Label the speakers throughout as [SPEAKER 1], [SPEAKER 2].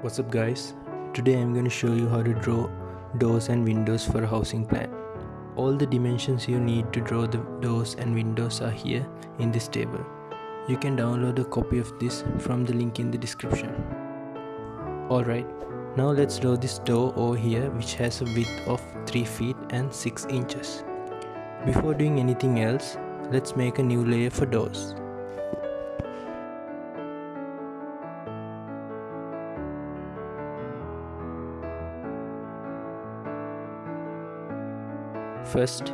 [SPEAKER 1] What's up guys? Today I'm going to show you how to draw doors and windows for a housing plan. All the dimensions you need to draw the doors and windows are here in this table. You can download a copy of this from the link in the description. Alright, now let's draw this door over here which has a width of 3 feet and 6 inches. Before doing anything else, let's make a new layer for doors. First,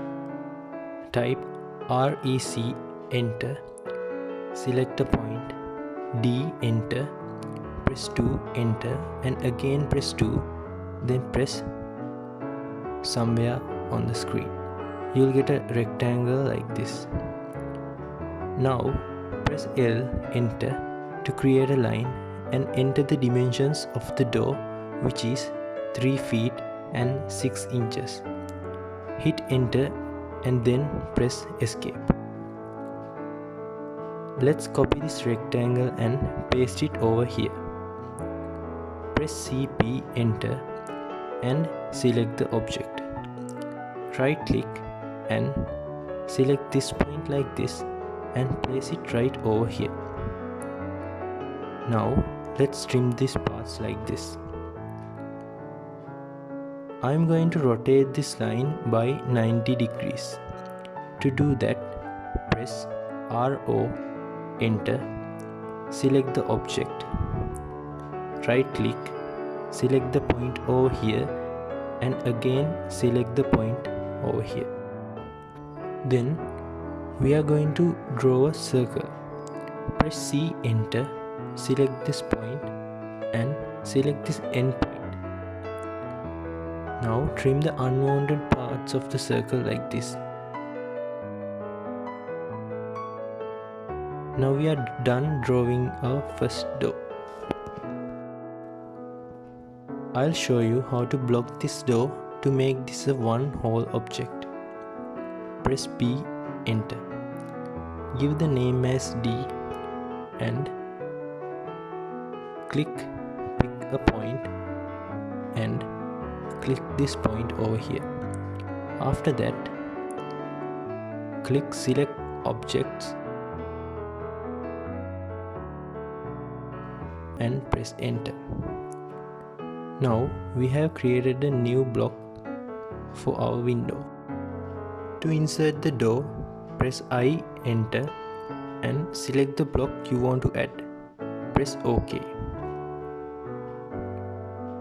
[SPEAKER 1] type REC, enter, select a point, D, enter, press 2, enter, and again press 2, then press somewhere on the screen. You'll get a rectangle like this. Now, press L, enter, to create a line and enter the dimensions of the door, which is 3 feet and 6 inches. Hit enter and then press escape. Let's copy this rectangle and paste it over here. Press CP, enter, and select the object. Right click and select this point like this and place it right over here. Now let's trim these parts like this. I'm going to rotate this line by 90 degrees. To do that, press RO, enter, select the object, right click, select the point over here and again select the point over here. Then we are going to draw a circle. Press C, enter, select this point and select this end point. Now trim the unwanted parts of the circle like this. Now we are done drawing our first door. I'll show you how to block this door to make this a one whole object. Press B, enter. Give the name as D and pick a point and click this point over here. After that, click select objects and press enter. Now we have created a new block for our window. To insert the door, press I, enter, and select the block you want to add. Press OK.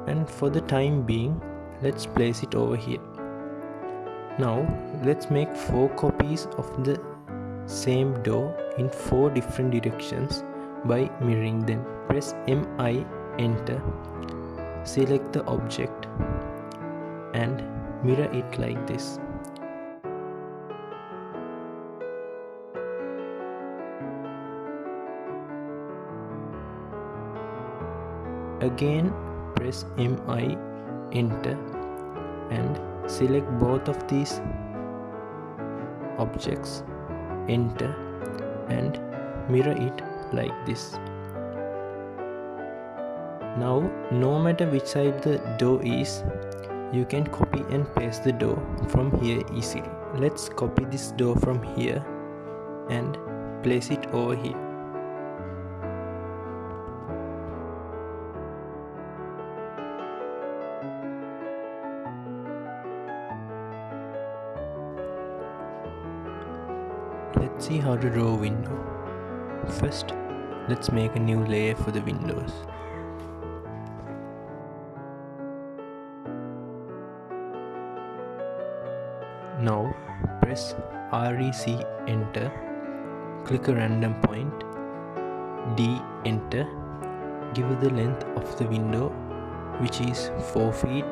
[SPEAKER 1] And for the time being, let's place it over here. Now let's make 4 copies of the same door in 4 different directions by mirroring them. Press MI, enter, select the object and mirror it like this. Again press MI, enter, and select both of these objects, enter, and mirror it like this. Now no matter which side the door is, you can copy and paste the door from here easily. Let's copy this door from here and place it over here. Let's see how to draw a window. First, let's make a new layer for the windows. Now, press REC, enter, click a random point, D, enter, give it the length of the window which is 4 feet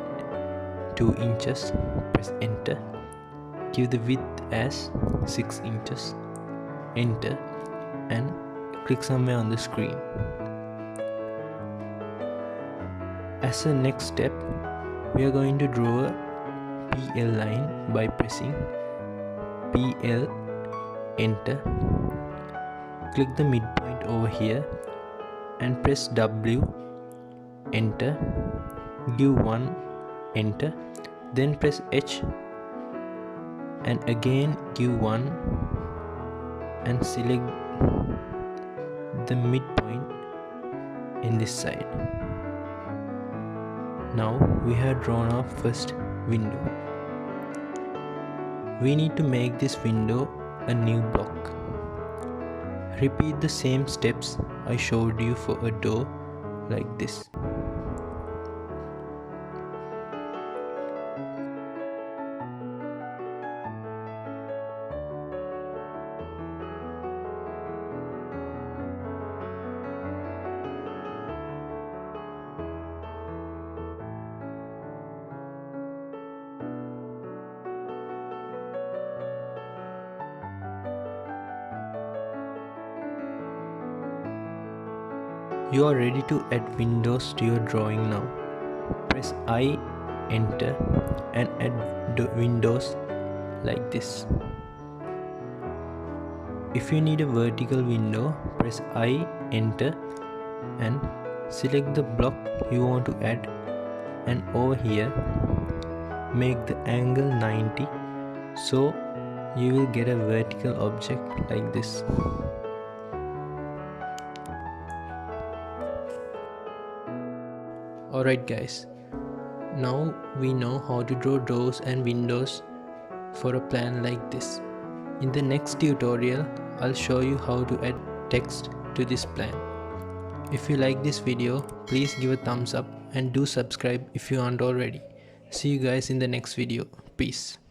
[SPEAKER 1] 2 inches, press enter. Give the width as 6 inches, enter, and click somewhere on the screen. As a next step, we are going to draw a PL line by pressing PL, enter, click the midpoint over here and press W enter, give 1, enter, then press H and again give 1 and select the midpoint in this side. Now we have drawn our first window. We need to make this window a new block. Repeat the same steps I showed you for a door like this. You are ready to add windows to your drawing now. Press I, enter, and add the windows like this. If you need a vertical window, press I, enter, and select the block you want to add, and over here make the angle 90 so you will get a vertical object like this. Alright guys, now we know how to draw doors and windows for a plan like this. In the next tutorial, I'll show you how to add text to this plan. If you like this video, please give a thumbs up and do subscribe if you aren't already. See you guys in the next video. Peace.